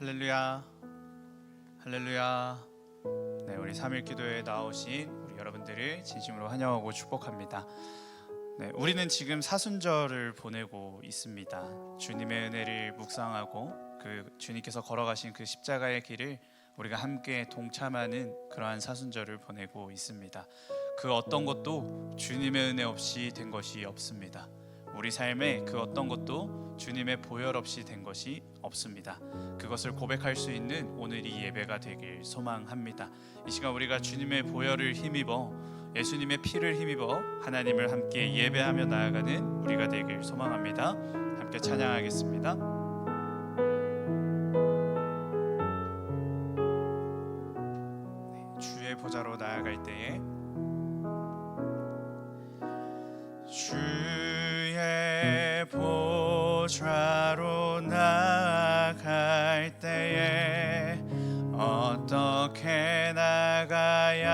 할렐루야, 할렐루야. 네, 우리 3일 기도에 나오신 우리 여러분들을 진심으로 환영하고 축복합니다. 네, 우리는 지금 사순절을 보내고 있습니다. 주님의 은혜를 묵상하고 그 주님께서 걸어가신 그 십자가의 길을 우리가 함께 동참하는 그러한 사순절을 보내고 있습니다. 그 어떤 것도 주님의 은혜 없이 된 것이 없습니다. 우리 삶에 그 어떤 것도 주님의 보혈 없이 된 것이 없습니다. 그것을 고백할 수 있는 오늘 이 예배가 되길 소망합니다. 이 시간 우리가 주님의 보혈을 힘입어 예수님의 피를 힘입어 하나님을 함께 예배하며 나아가는 우리가 되길 소망합니다. 함께 찬양하겠습니다. 주의 보좌로 나아갈 때에 주의 보좌로 나아갈 때에 어떻게 나가야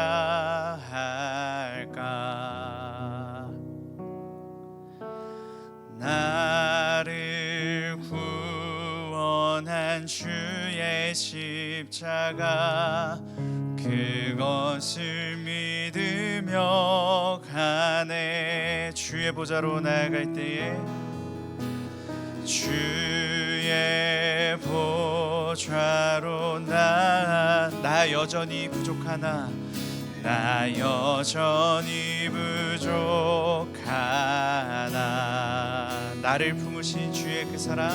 할까? 나를 구원한 주의 십자가 그것을 믿으며 가네. 주의 보좌로 나아갈 때에 주의 보좌로 나 여전히 부족하나 나 여전히 부족하나 나를 품으신 주의 그 사랑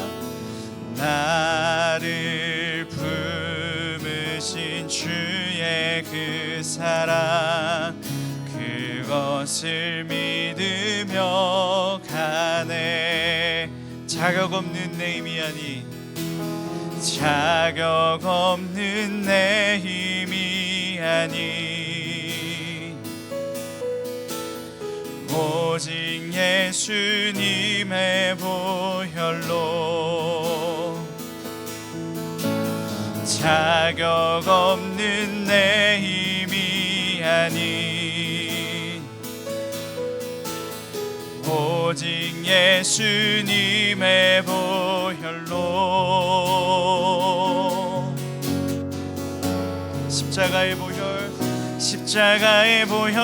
나를 품으신 주의 그 사랑 그것을 믿으며 가네. 자격 없는 내 힘이 아닌 자격 없는 내 힘이 아닌 오직 예수님의 보혈로 자격 없는 내 힘이 아닌 오직 예수님의 보혈로 십자가의 보혈 십자가의 보혈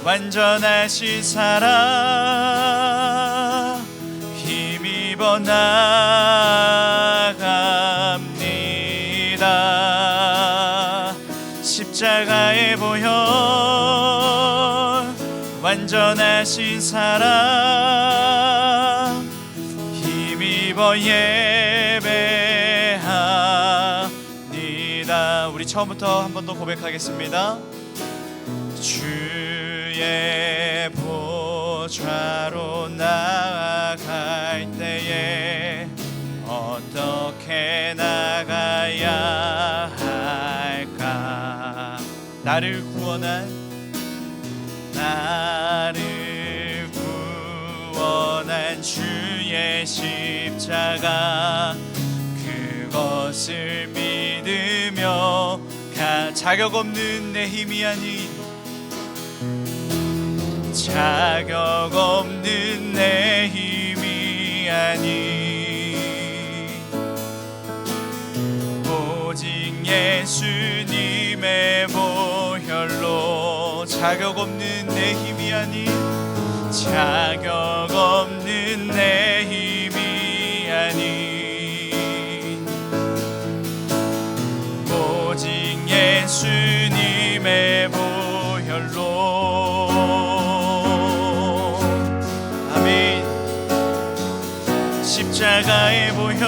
완전하신 사랑 힘입어 나갑니다. 십자가의 보혈 완전하신 사랑 힘입어 예배합니다. 우리 처음부터 한 번 더 고백하겠습니다. 주의 보좌로 나아갈 때에 어떻게 나가야 할까? 나를 구원한 주의 십자가 그것을 믿으며 자격 없는 내 힘이 아닌 자격 없는 내 힘이 아닌 오직 예수님의 보혈로 자격 없는 내 힘이 아닌 자격 없는 내 힘이 아닌 오직 예수님의 보혈로 아멘. 십자가의 보혈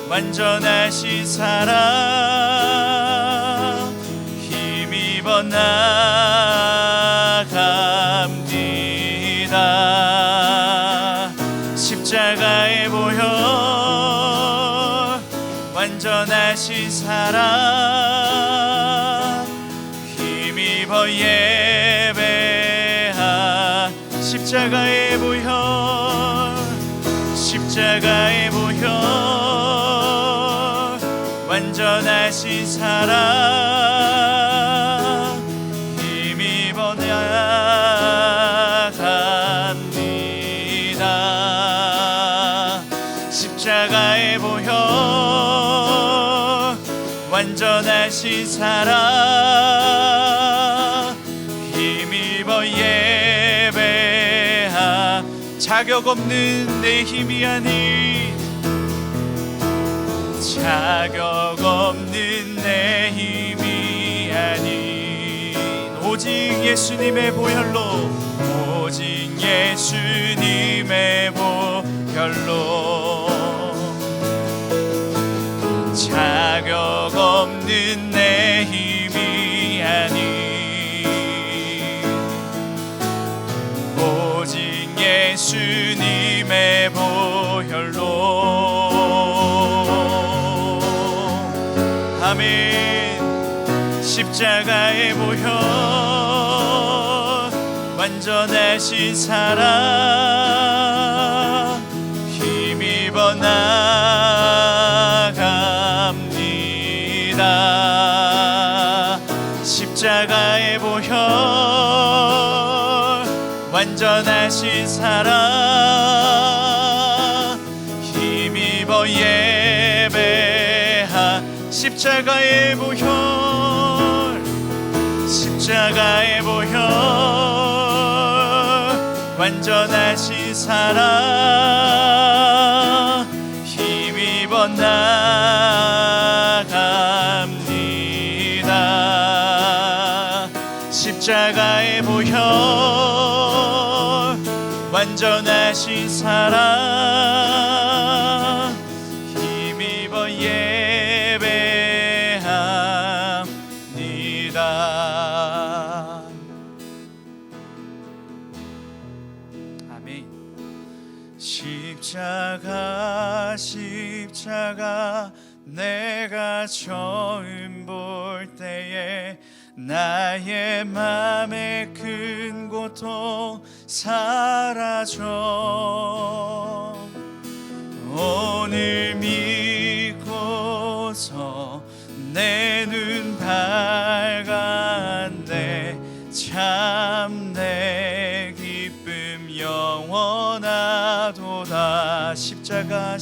완전하신 사랑 힘입어 나갑니다. 십자가의 보혈 완전하신 사랑 힘입어 예배하 십자가의 보혈 십자가의 보혈 완전하신 사랑 힘입어 나갑니다. 완전하신 사랑 힘입어 예배하 자격 없는 내 힘이 아닌 자격 없는 내 힘이 아닌 오직 예수님의 보혈로 오직 예수님의 보혈로 자격 없는 내 힘이 아닌 오직 예수님의 보혈로 아멘. 십자가의 보혈 완전하신 사랑 힘입어 나갑니다. 십자가의 보혈 완전하신 사랑 힘입어 예배하 십자가의 보혈 십자가의 보혈 완전하신 사랑 힘입어 나갑니다. 십자가의 보혈 완전하신 사랑 힘입어 예배합니다. 아멘. 십자가 내가 처음 볼 때에 나의 맘의 큰 고통 사라져 오늘 믿고서 내 눈 밝았네 참 내 기쁨 영원하도다. 십자가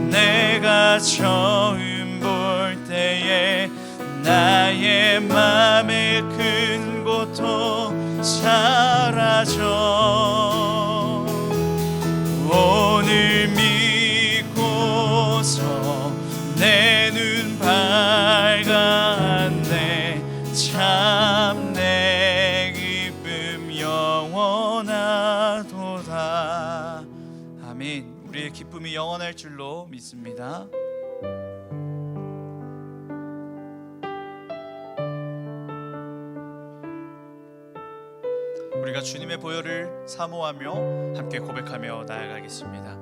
내가 처음 볼 때에 나의 맘의 큰 고통 사라져 오늘 믿고서 내 눈 밝았네 참 내 기쁨 영원하도다. 아멘. 우리의 기쁨이 영원할 줄로 믿습니다. 우리가 주님의 보혈을 사모하며 함께 고백하며 나아가겠습니다.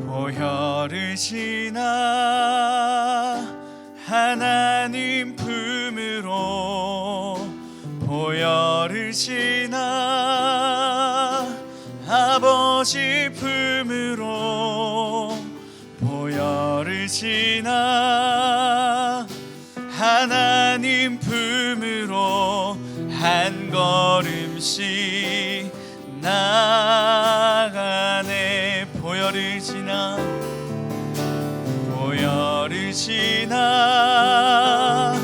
보혈을 지나 하나님 품으로 보혈을 지나 아버지 품으로 보혈을 지나 하나님 품으로 한 걸음씩 나가네. 보혈을 지나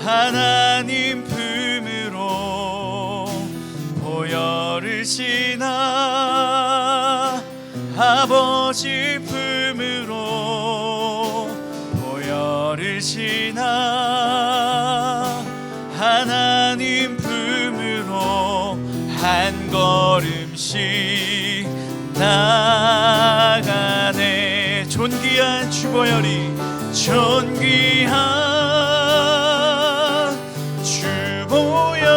하나님 품으로 보혈을 지나 아버지 품으로 보혈을 지나 하나님 품으로 한 걸음씩 나가네. 존귀한 주보혈이 존귀한 주보혈이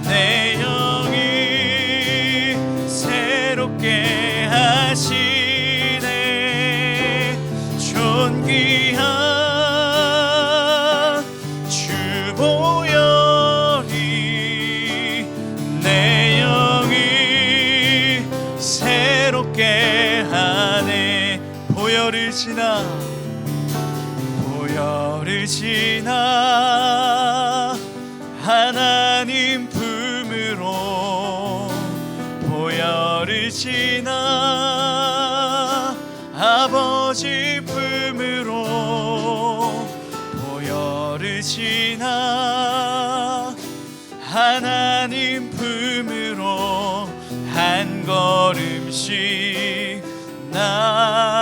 내 영이 새롭게 하시네. 존귀한 주보혈이 내 영이 새롭게 하네. 보혈을 지나 하나님 품으로 아버지 품으로 보혈을 지나 하나님 품으로 한 걸음씩 나아가네.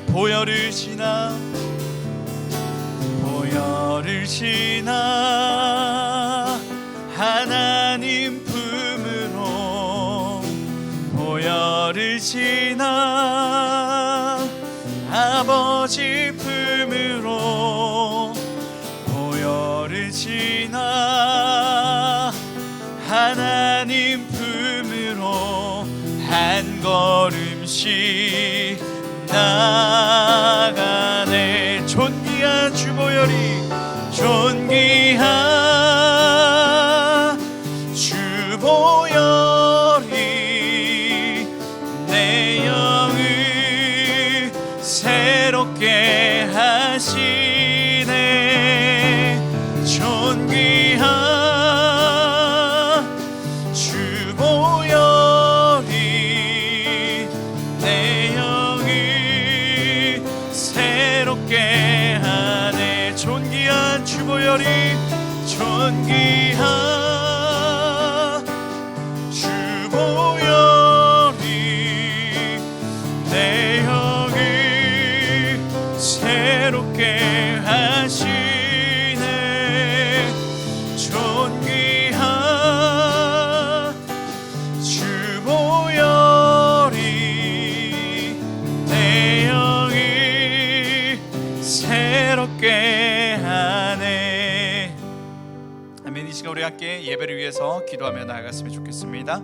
보혈을 지나 하나님 품으로 보혈을 지나 아버지 품으로 보혈을 지나 하나님 품으로 한 걸음씩 나아가네. 존귀한 주보혈이 내 영을 새롭게 하시네. 존귀한 주보혈이 내 영을 새롭게 하네. 존귀한 주보혈이 내 영을 새롭게 하시네. 존귀한 주보혈이 내 영을 새롭게 하네. 아멘. 이 시간 우리 함께 예배를 위해서 기도하며 나아갔으면 좋겠습니다.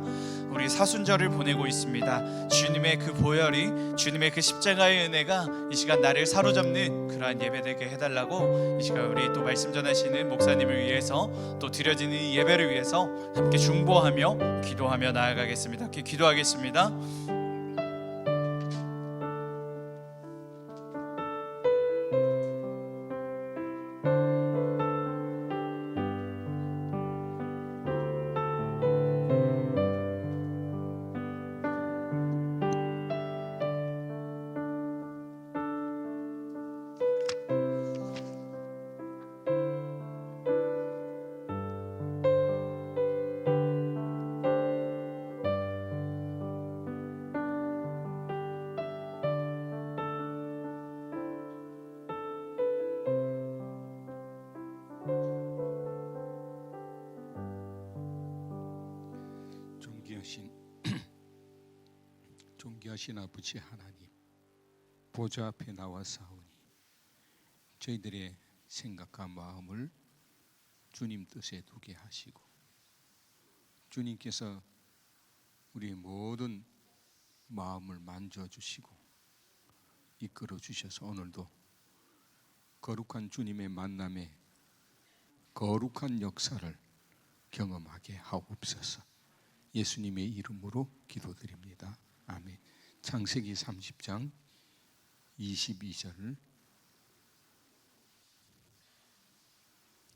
우리 사순절을 보내고 있습니다. 주님의 그 보혈이, 주님의 그 십자가의 은혜가 이 시간 나를 사로잡는 그러한 예배되게 해달라고 이 시간 우리 또 말씀 전하시는 목사님을 위해서 또 드려지는 이 예배를 위해서 함께 중보하며 기도하며 나아가겠습니다. 함께 기도하겠습니다. 존귀하신 아버지 하나님, 보좌 앞에 나와 싸우니 저희들의 생각과 마음을 주님 뜻에 두게 하시고, 주님께서 우리의 모든 마음을 만져주시고 이끌어 주셔서 오늘도 거룩한 주님의 만남에 거룩한 역사를 경험하게 하옵소서. 예수님의 이름으로 기도드립니다. 아멘. 창세기 30장 22절에서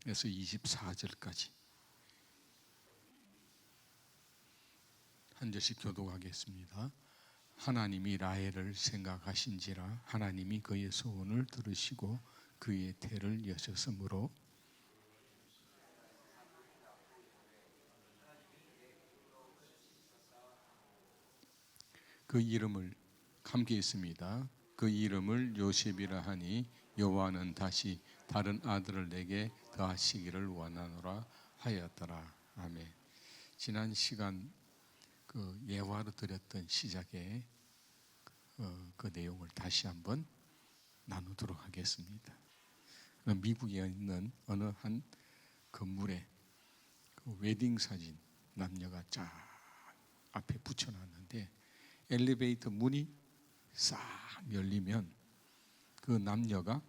24절까지 한 절씩 교독하겠습니다. 하나님이 라헬을 생각하신지라 하나님이 그의 소원을 들으시고 그의 태를 여셨으므로 그 이름을 함께 있습니다. 그 이름을 요셉이라 하니 여호와는 다시 다른 아들을 내게 더하시기를 원하노라 하였더라. 아멘. 지난 시간 그 예화로 드렸던 시작에 그 내용을 다시 한번 나누도록 하겠습니다. 미국에 있는 어느 한 건물에 그 웨딩 사진 남녀가 쫙 앞에 붙여놨는데 엘리베이터 문이 싹 열리면 그 남녀가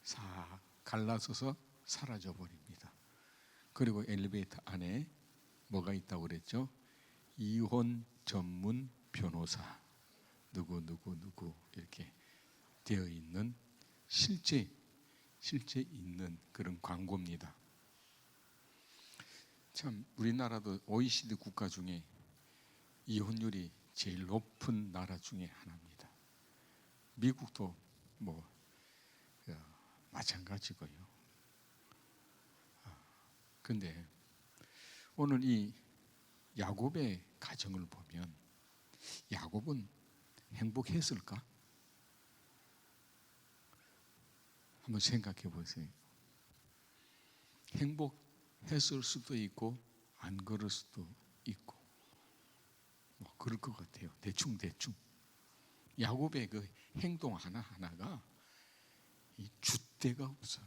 싹 갈라서서 사라져 버립니다. 그리고 엘리베이터 안에 뭐가 있다고 그랬죠? 이혼 전문 변호사 누구 이렇게 되어 있는 실제 있는 그런 광고입니다. 참 우리나라도 OECD 국가 중에 이혼율이 제일 높은 나라 중에 하나입니다. 미국도 뭐 마찬가지고요. 근데 오늘 이 야곱의 가정을 보면 야곱은 행복했을까? 한번 생각해 보세요. 행복했을 수도 있고 안 그럴 수도 있고 뭐 그럴 것 같아요. 대충 야곱의 그 행동 하나하나가 이 줏대가 없어요.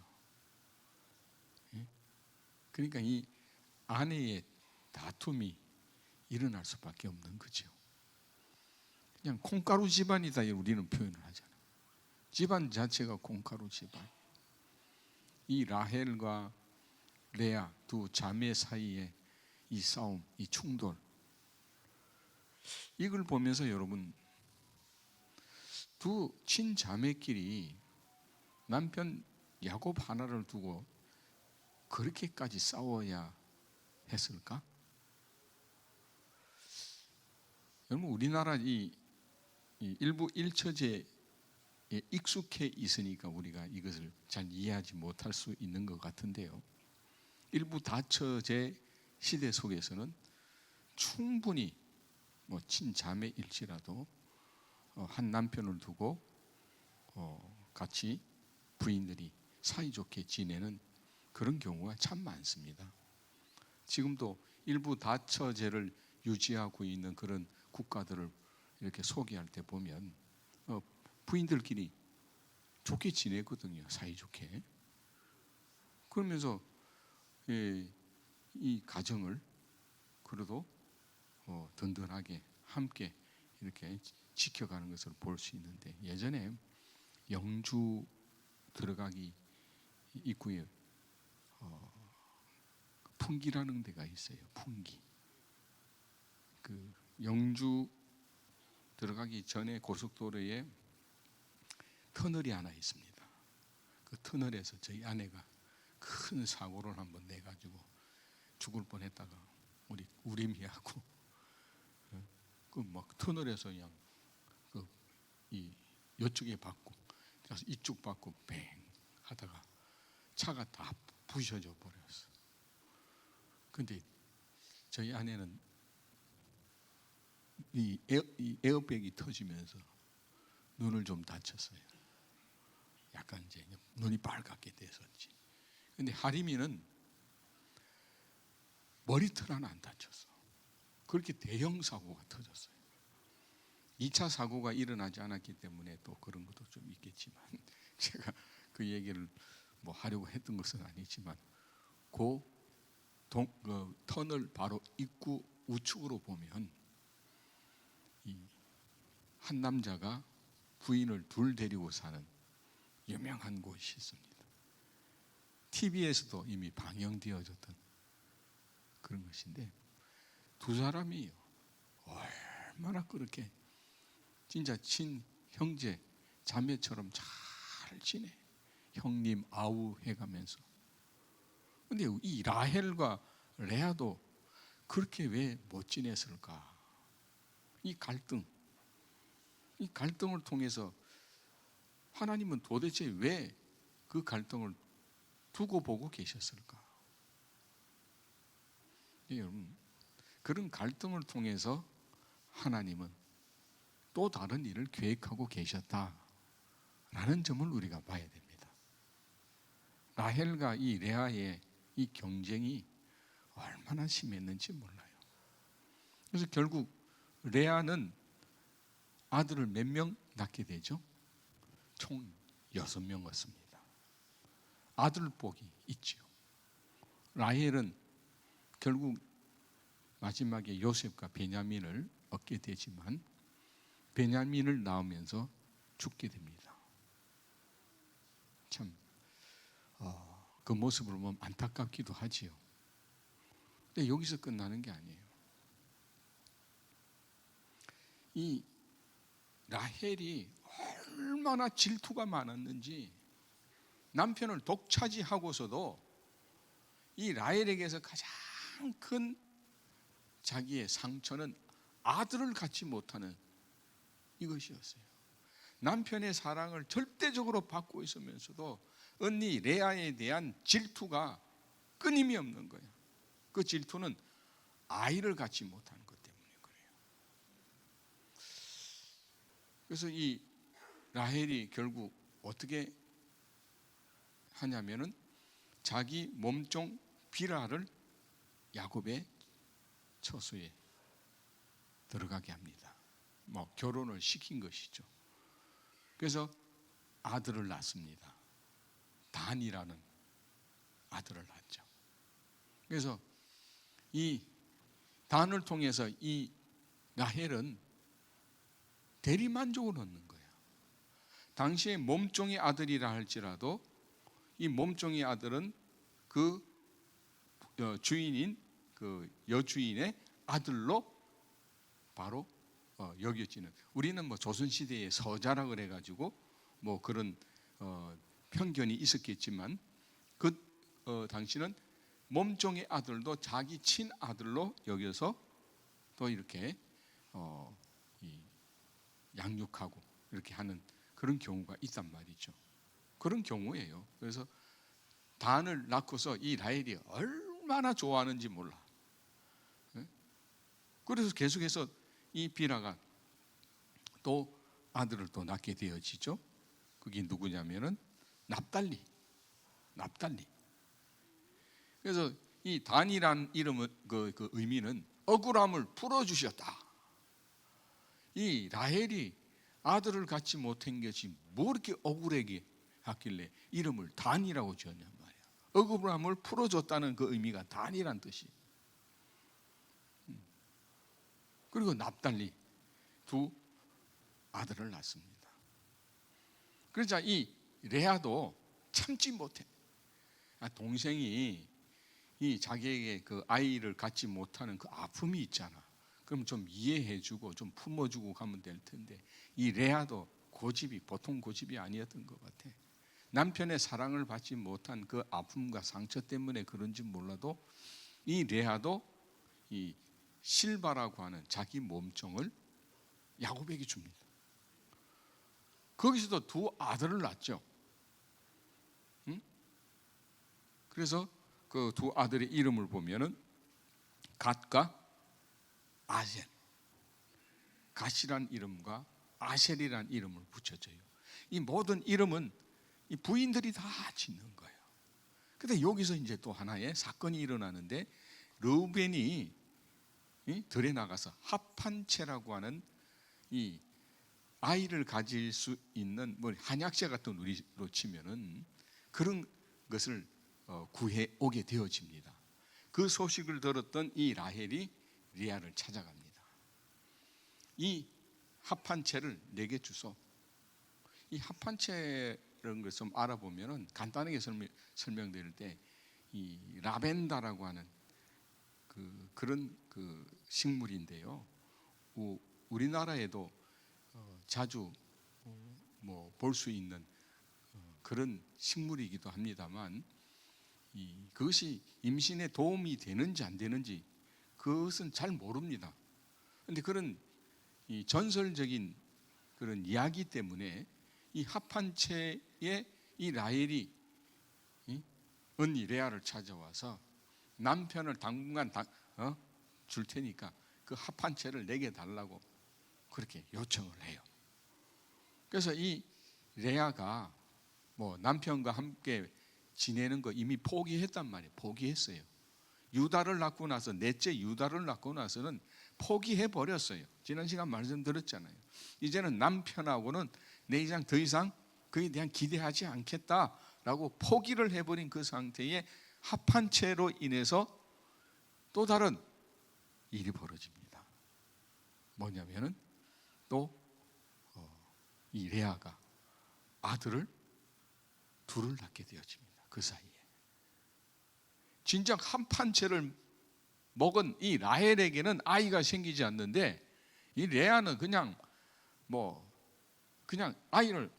예? 그러니까 이 아내의 다툼이 일어날 수밖에 없는 거죠. 그냥 콩가루 집안이다 우리는 표현을 하잖아요. 집안 자체가 콩가루 집안. 이 라헬과 레아 두 자매 사이에 이 싸움, 이 충돌, 이걸 보면서 여러분 두 친자매끼리 남편 야곱 하나를 두고 그렇게까지 싸워야 했을까? 여러분 우리나라 이 일부 일처제에 익숙해 있으니까 우리가 이것을 잘 이해하지 못할 수 있는 것 같은데요. 일부 다처제 시대 속에서는 충분히 뭐 친자매일지라도 한 남편을 두고 같이 부인들이 사이좋게 지내는 그런 경우가 참 많습니다. 지금도 일부 다처제를 유지하고 있는 그런 국가들을 이렇게 소개할 때 보면 부인들끼리 좋게 지내거든요. 사이좋게. 그러면서 이 가정을 그래도 든든하게 함께 이렇게 지켜가는 것을 볼 수 있는데, 예전에 영주 들어가기 입구에 풍기라는 데가 있어요. 풍기. 그 영주 들어가기 전에 고속도로에 터널이 하나 있습니다. 그 터널에서 저희 아내가 큰 사고를 한번 내가지고 죽을 뻔했다가 우리 우림이하고 그 막 터널에서 그냥 이 이쪽에 받고 그래서 이쪽 받고 뱅 하다가 차가 다 부셔져 버렸어. 근데 저희 아내는 이 에어백이 터지면서 눈을 좀 다쳤어요. 약간 이제 눈이 빨갛게 돼서인지. 근데 하림이는 머리털 하나 안 다쳤어. 그렇게 대형 사고가 터졌어요. 2차 사고가 일어나지 않았기 때문에 또 그런 것도 좀 있겠지만, 제가 그 얘기를 뭐 하려고 했던 것은 아니지만, 그 터널 바로 입구 우측으로 보면 한 남자가 부인을 둘 데리고 사는 유명한 곳이 있습니다. TV에서도 이미 방영되어졌던 그런 것인데, 두 사람이 얼마나 그렇게 진짜 친형제 자매처럼 잘 지내. 형님 아우 해가면서. 근데 이 라헬과 레아도 그렇게 왜 못 지냈을까? 이 갈등을 통해서 하나님은 도대체 왜 그 갈등을 두고 보고 계셨을까? 여러분, 그런 갈등을 통해서 하나님은 또 다른 일을 계획하고 계셨다라는 점을 우리가 봐야 됩니다. 라헬과 이 레아의 이 경쟁이 얼마나 심했는지 몰라요. 그래서 결국 레아는 아들을 몇 명 낳게 되죠? 총 6명 얻습니다. 아들 복이 있죠. 라헬은 결국 마지막에 요셉과 베냐민을 얻게 되지만 베냐민을 낳으면서 죽게 됩니다. 참 그 모습을 보면 안타깝기도 하지요. 근데 여기서 끝나는 게 아니에요. 이 라헬이 얼마나 질투가 많았는지, 남편을 독차지하고서도 이 라헬에게서 가장 큰 자기의 상처는 아들을 갖지 못하는 이것이었어요. 남편의 사랑을 절대적으로 받고 있으면서도 언니 레아에 대한 질투가 끊임이 없는 거예요. 그 질투는 아이를 갖지 못하는 것 때문에 그래요. 그래서 이 라헬이 결국 어떻게 하냐면은 자기 몸종 비라를 야곱의 처소에 들어가게 합니다. 뭐 결혼을 시킨 것이죠. 그래서 아들을 낳습니다. 단이라는 아들을 낳죠. 그래서 이 단을 통해서 이 라헬은 대리만족을 얻는 거예요. 당시에 몸종의 아들이라 할지라도 이 몸종의 아들은 그 주인인 그 여주인의 아들로 바로 여겨지는, 우리는 뭐 조선시대의 서자라 그래가지고 뭐 그런 편견이 있었겠지만 그 당시는 몸종의 아들도 자기 친아들로 여겨서 또 이렇게 양육하고 이렇게 하는 그런 경우가 있단 말이죠. 그런 경우예요. 그래서 단을 낳고서 이 라헬이 얼마나 좋아하는지 몰라. 그래서 계속해서 이 비라가 또 아들을 또 낳게 되어지죠. 그게 누구냐면은 납달리. 그래서 이 단이란 이름의 그 의미는 억울함을 풀어주셨다. 이 라헬이 아들을 갖지 못한 것이 뭐 이렇게 억울하게 하길래 이름을 단이라고 지었냔 말이야. 억울함을 풀어줬다는 그 의미가 단이란 뜻이. 그리고 납달리 두 아들을 낳습니다. 그러자 이 레아도 참지 못해. 동생이 이 자기에게 그 아이를 갖지 못하는 그 아픔이 있잖아. 그럼 좀 이해해주고 좀 품어주고 가면 될 텐데 이 레아도 고집이 보통 고집이 아니었던 것 같아. 남편의 사랑을 받지 못한 그 아픔과 상처 때문에 그런지 몰라도 이 레아도 이 실바라고 하는 자기 몸종을 야곱에게 줍니다. 거기서도 두 아들을 낳죠. 그래서 그 두 아들의 이름을 보면은 갓과 아셀, 갓이란 이름과 아셀이란 이름을 붙여줘요. 이 모든 이름은 이 부인들이 다 짓는 거예요. 근데 여기서 이제 또 하나의 사건이 일어나는데 르우벤이 들에 나가서 합한채라고 하는 이 아이를 가질 수 있는 뭐 한약재 같은 우리로 치면은 그런 것을 구해 오게 되어집니다. 그 소식을 들었던 이 라헬이 리아를 찾아갑니다. 이 합한채를 내게 주소. 이 합한채라는 것을 좀 알아보면은 간단하게 설명드릴 때 이 라벤다라고 하는 그런 식물인데요. 우리나라에도 자주 뭐 볼 수 있는 그런 식물이기도 합니다만 그것이 임신에 도움이 되는지 안 되는지 그것은 잘 모릅니다. 그런데 그런 이 전설적인 그런 이야기 때문에 이 합한채에 이 라헬이 언니 레아를 찾아와서 남편을 당분간 줄 테니까 그 합한채를 내게 달라고 그렇게 요청을 해요. 그래서 이 레아가 뭐 남편과 함께 지내는 거 이미 포기했단 말이에요. 포기했어요. 유다를 낳고 나서 넷째 유다를 낳고 나서는 포기해 버렸어요. 지난 시간 말씀드렸잖아요. 이제는 남편하고는 내 이상 더 이상 그에 대한 기대하지 않겠다라고 포기를 해버린 그 상태에 합한 채로 인해서 또 다른 일이 벌어집니다. 뭐냐면은 또 이 레아가 아들을 둘을 낳게 되어집니다. 그 사이에 진작 합한 채를 먹은 이 라헬에게는 아이가 생기지 않는데 이 레아는 그냥 아이를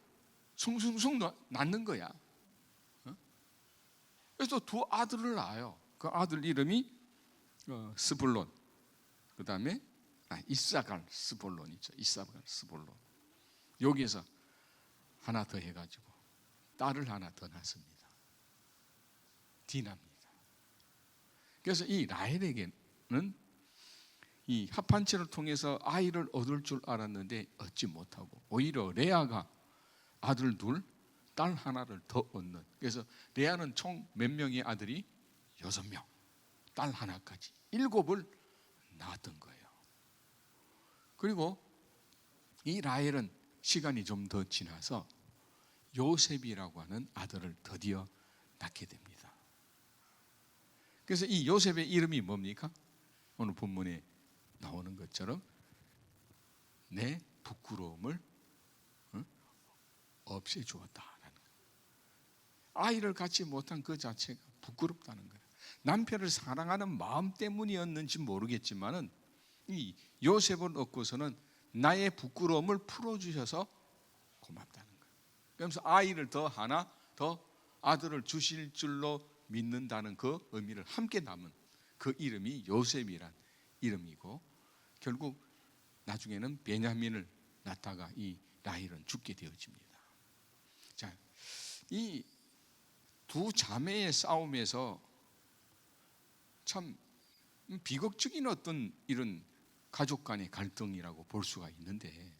숭숭숭 낳는 거야. 그래서 두 아들을 낳아요. 그 아들 이름이 스불론, 그 다음에 이사갈 스불론 있죠. 이사갈 스불론. 여기에서 하나 더 해가지고 딸을 하나 더 낳습니다. 디나입니다. 그래서 이 라헬에게는 이 합한체를 통해서 아이를 얻을 줄 알았는데 얻지 못하고 오히려 레아가 아들 둘, 딸 하나를 더 얻는. 그래서 레아는 총 몇 명의 아들이? 6명, 딸 하나까지 7을 낳았던 거예요. 그리고 이 라헬은 시간이 좀 더 지나서 요셉이라고 하는 아들을 드디어 낳게 됩니다. 그래서 이 요셉의 이름이 뭡니까? 오늘 본문에 나오는 것처럼 내 부끄러움을 없애주었다라는 거예요. 아이를 갖지 못한 그 자체가 부끄럽다는 거예요. 남편을 사랑하는 마음 때문이었는지 모르겠지만은 이 요셉을 얻고서는 나의 부끄러움을 풀어주셔서 고맙다는 거예요. 그러면서 아이를 더 하나 더 아들을 주실 줄로 믿는다는 그 의미를 함께 담은 그 이름이 요셉이란 이름이고, 결국 나중에는 베냐민을 낳다가 이 라헬은 죽게 되어집니다. 자, 이 두 자매의 싸움에서 참 비극적인 어떤 이런 가족 간의 갈등이라고 볼 수가 있는데,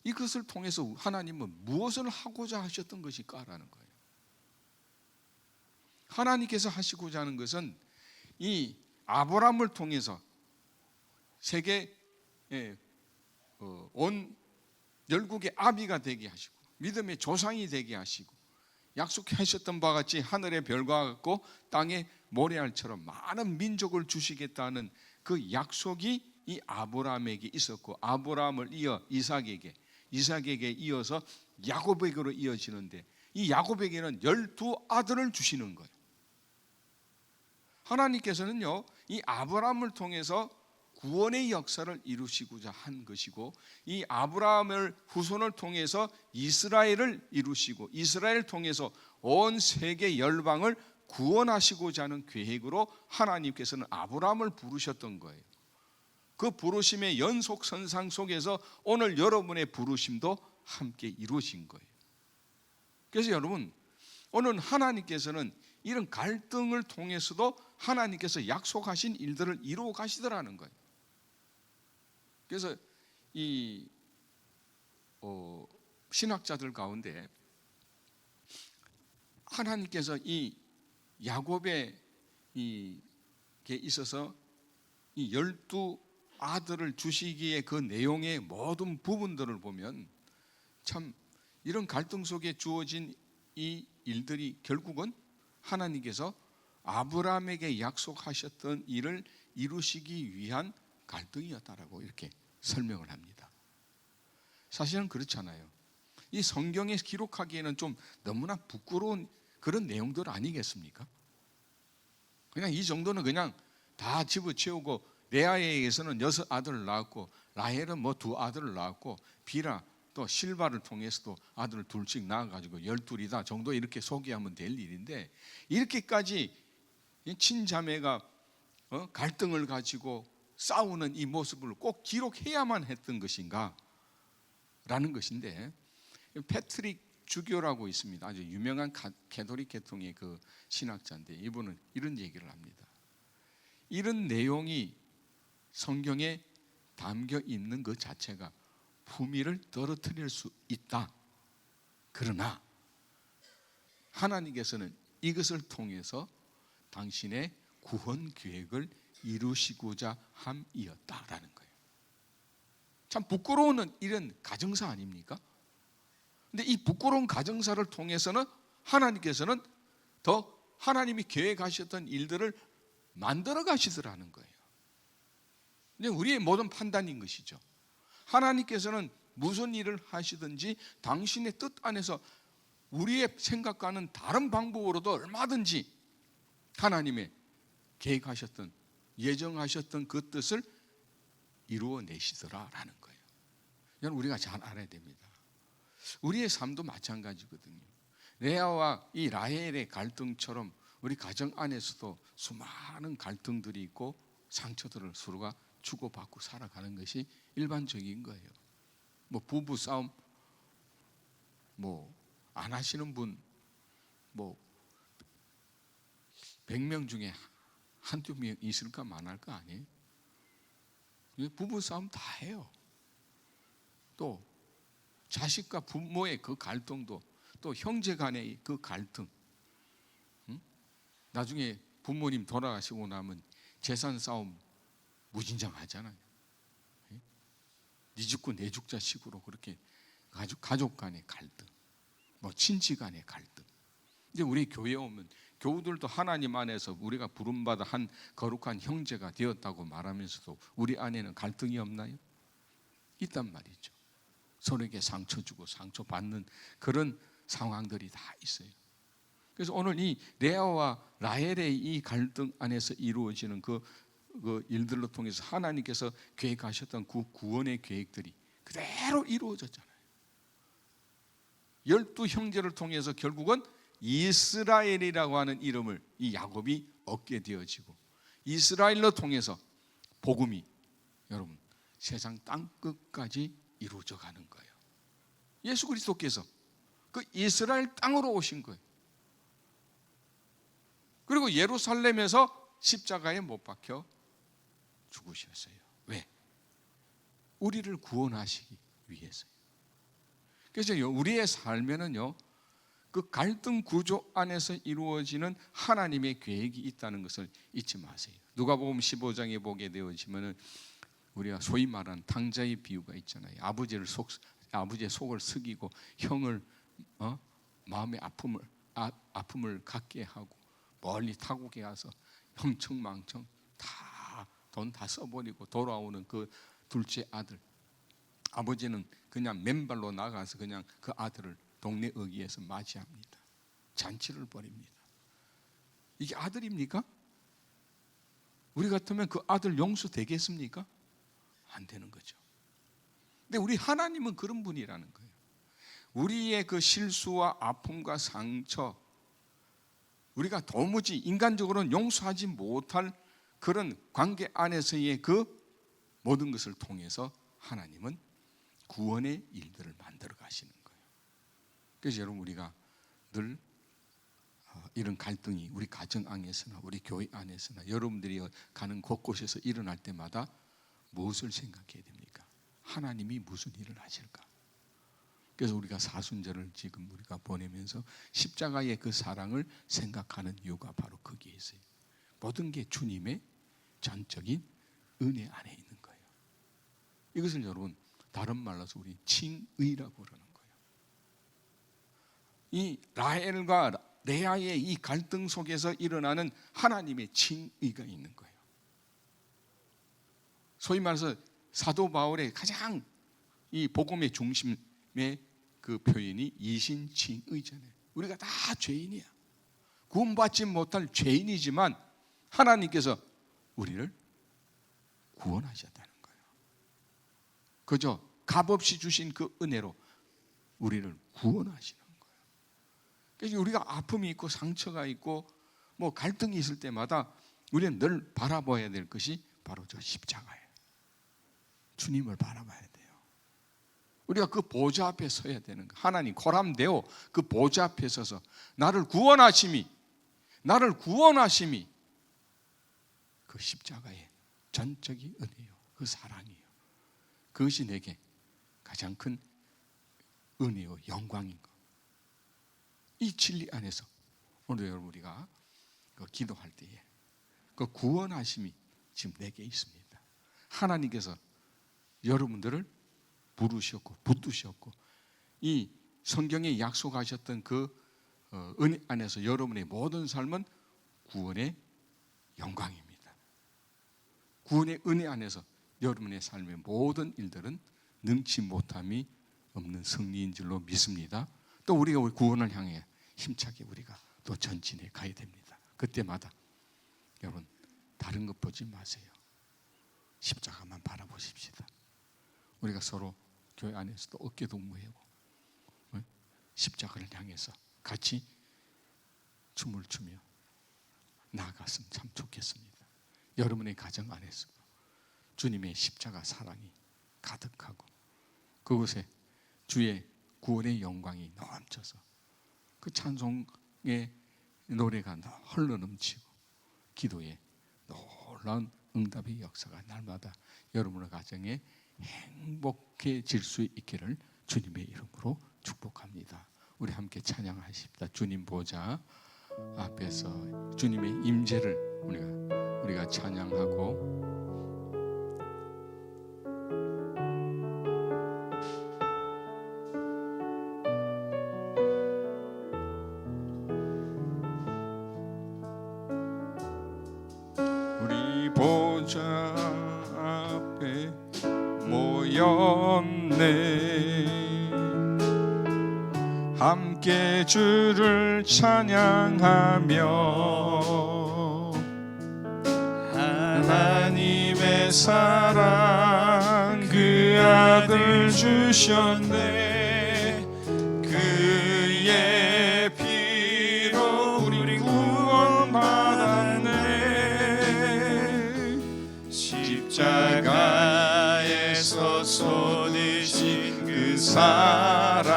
이것을 통해서 하나님은 무엇을 하고자 하셨던 것일까라는 거예요. 하나님께서 하시고자 하는 것은 이 아브라함을 통해서 세계 온 열국의 아비가 되게 하시고 믿음의 조상이 되게 하시고 약속하셨던 바와 같이 하늘의 별과 같고 땅의 모래알처럼 많은 민족을 주시겠다는 그 약속이 이 아브라함에게 있었고, 아브라함을 이어 이삭에게 이어서 야곱에게로 이어지는데, 이 야곱에게는 12아들을 주시는 거예요. 하나님께서는요, 이 아브라함을 통해서 구원의 역사를 이루시고자 한 것이고, 이 아브라함을 후손을 통해서 이스라엘을 이루시고, 이스라엘을 통해서 온 세계 열방을 구원하시고자 하는 계획으로 하나님께서는 아브라함을 부르셨던 거예요. 그 부르심의 연속선상 속에서 오늘 여러분의 부르심도 함께 이루어진 거예요. 그래서 여러분, 오늘 하나님께서는 이런 갈등을 통해서도 하나님께서 약속하신 일들을 이루어 가시더라는 거예요. 그래서 이 신학자들 가운데 하나님께서 이 야곱에게 있어서 이 12아들을 주시기에 그 내용의 모든 부분들을 보면 참 이런 갈등 속에 주어진 이 일들이 결국은 하나님께서 아브라함에게 약속하셨던 일을 이루시기 위한 갈등이었다라고 이렇게 설명을 합니다. 사실은 그렇잖아요. 이 성경에 기록하기에는 좀 너무나 부끄러운 그런 내용들 아니겠습니까? 그냥 이 정도는 그냥 다 집어채우고, 레아에게서는 6아들을 낳았고, 라헬은 뭐 2아들을 낳았고, 비라 또 실바를 통해서도 아들을 둘씩 낳아가지고 12이다 정도 이렇게 소개하면 될 일인데, 이렇게까지 친자매가 갈등을 가지고 싸우는 이 모습을 꼭 기록해야만 했던 것인가 라는 것인데, 패트릭 주교라고 있습니다. 아주 유명한 가톨릭 계통의 그 신학자인데, 이분은 이런 얘기를 합니다. 이런 내용이 성경에 담겨 있는 것 자체가 품위를 떨어뜨릴 수 있다. 그러나 하나님께서는 이것을 통해서 당신의 구원 계획을 이루시고자 함이었다라는 거예요. 참 부끄러운 이런 가정사 아닙니까? 근데 이 부끄러운 가정사를 통해서는 하나님께서는 더 하나님이 계획하셨던 일들을 만들어 가시더라는 거예요. 근데 우리의 모든 판단인 것이죠. 하나님께서는 무슨 일을 하시든지 당신의 뜻 안에서 우리의 생각과는 다른 방법으로도 얼마든지 하나님의 계획하셨던, 예정하셨던 그 뜻을 이루어내시더라라는 거예요. 이건 우리가 잘 알아야 됩니다. 우리의 삶도 마찬가지거든요. 레아와 이 라헬의 갈등처럼 우리 가정 안에서도 수많은 갈등들이 있고 상처들을 서로가 주고받고 살아가는 것이 일반적인 거예요. 뭐 부부 싸움, 뭐 안 하시는 분 뭐 100명 중에 한두 명 있을까 만할까 아니에요? 부부 싸움 다 해요. 또 자식과 부모의 그 갈등도, 또 형제 간의 그 갈등, 나중에 부모님 돌아가시고 나면 재산 싸움 무진장하잖아요. 네 죽고 내 죽자 식으로 그렇게 가족 간의 갈등, 뭐 친지 간의 갈등. 이제 우리 교회에 오면 교우들도 하나님 안에서 우리가 부름받아 한 거룩한 형제가 되었다고 말하면서도 우리 안에는 갈등이 없나요? 있단 말이죠. 서로에게 상처 주고 상처 받는 그런 상황들이 다 있어요. 그래서 오늘 이 레아와 라헬의 이 갈등 안에서 이루어지는 그 일들로 통해서 하나님께서 계획하셨던 그 구원의 계획들이 그대로 이루어졌잖아요. 12 형제를 통해서 결국은 이스라엘이라고 하는 이름을 이 야곱이 얻게 되어지고, 이스라엘로 통해서 복음이 여러분 세상 땅끝까지 이루어져 가는 거예요. 예수 그리스도께서 그 이스라엘 땅으로 오신 거예요. 그리고 예루살렘에서 십자가에 못 박혀 죽으셨어요. 왜? 우리를 구원하시기 위해서요. 그래서 우리의 삶에는요, 그 갈등 구조 안에서 이루어지는 하나님의 계획이 있다는 것을 잊지 마세요. 누가복음 15장에 보게 되어지면은 우리가 소위 말하는 탕자의 비유가 있잖아요. 아버지의 속을 썩이고 형을 마음의 아픔을 갖게 하고 멀리 타국에 가서 흥청망청 돈 다 써버리고 돌아오는 그 둘째 아들. 아버지는 그냥 맨발로 나가서 그냥 그 아들을 동네 어귀에서 맞이합니다. 잔치를 벌입니다. 이게 아들입니까? 우리 같으면 그 아들 용서되겠습니까? 안 되는 거죠. 근데 우리 하나님은 그런 분이라는 거예요. 우리의 그 실수와 아픔과 상처, 우리가 도무지 인간적으로는 용서하지 못할 그런 관계 안에서의 그 모든 것을 통해서 하나님은 구원의 일들을 만들어 가시는 거예요. 그래서 여러분, 우리가 늘 이런 갈등이 우리 가정 안에서나 우리 교회 안에서나 여러분들이 가는 곳곳에서 일어날 때마다 무엇을 생각해야 됩니까? 하나님이 무슨 일을 하실까? 그래서 우리가 사순절을 지금 우리가 보내면서 십자가의 그 사랑을 생각하는 이유가 바로 거기에 있어요. 모든 게 주님의 전적인 은혜 안에 있는 거예요. 이것을 여러분 다른 말로서 우리 칭의라고 그러는 거예요. 이 라헬과 레아의 이 갈등 속에서 일어나는 하나님의 칭의가 있는 거예요. 소위 말해서 사도 바울의 가장 이 복음의 중심의 그 표현이 이신칭의잖아요. 우리가 다 죄인이야. 구원받지 못할 죄인이지만 하나님께서 우리를 구원하셨다는 거예요. 그저 값없이 주신 그 은혜로 우리를 구원하시는 거예요. 그래서 우리가 아픔이 있고 상처가 있고 뭐 갈등이 있을 때마다 우리는 늘 바라봐야 될 것이 바로 저 십자가예요. 주님을 바라봐야 돼요. 우리가 그 보좌 앞에 서야 되는 거예요. 하나님 고람되어 그 보좌 앞에 서서 나를 구원하심이 그 십자가의 전적인 은혜요, 그 사랑이요. 그것이 내게 가장 큰 은혜요, 영광인 것. 이 진리 안에서 오늘 여러분 우리가 기도할 때에 그 구원하심이 지금 내게 있습니다. 하나님께서 여러분들을 부르셨고 붙드셨고 이 성경에 약속하셨던 그 은혜 안에서 여러분의 모든 삶은 구원의 영광입니다. 구원의 은혜 안에서 여러분의 삶의 모든 일들은 능치 못함이 없는 승리인 줄로 믿습니다. 또 우리가 우리 구원을 향해 힘차게 우리가 또 전진해 가야 됩니다. 그때마다 여러분 다른 것 보지 마세요. 십자가만 바라보십시다. 우리가 서로 교회 안에서도 어깨 동무하고 십자가를 향해서 같이 춤을 추며 나아갔으면 참 좋겠습니다. 여러분의 가정 안에서 주님의 십자가 사랑이 가득하고 그곳에 주의 구원의 영광이 넘쳐서 그 찬송의 노래가 흘러넘치고 기도에 놀라운 응답의 역사가 날마다 여러분의 가정에 행복해질 수 있기를 주님의 이름으로 축복합니다. 우리 함께 찬양하십시다. 주님 보좌 앞에서 주님의 임재를 우리가 찬양하고 우리 보좌 앞에 모였네. 함께 주를 찬양하며 하나님의 사랑 그 아들 주셨네. 그의 피로 우리 구원받았네. 십자가에서 쏟으신 그 사랑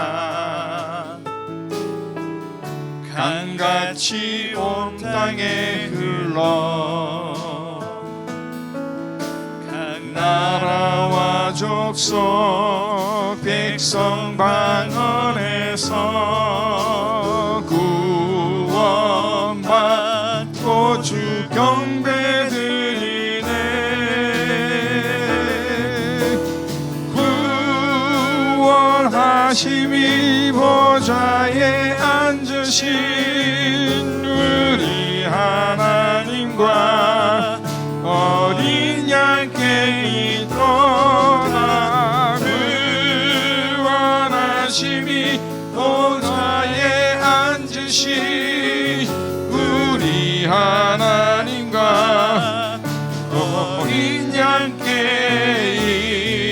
강같이 온 땅에 흘러 각 나라와 족속 백성 방언에서 구원받고 주 경배드리네. 구원하심이 보좌에 앉으신 우리 하나님과 어린 양께 있도다. 구원하심이 보좌에 앉으신 우리 하나님과 어린 양께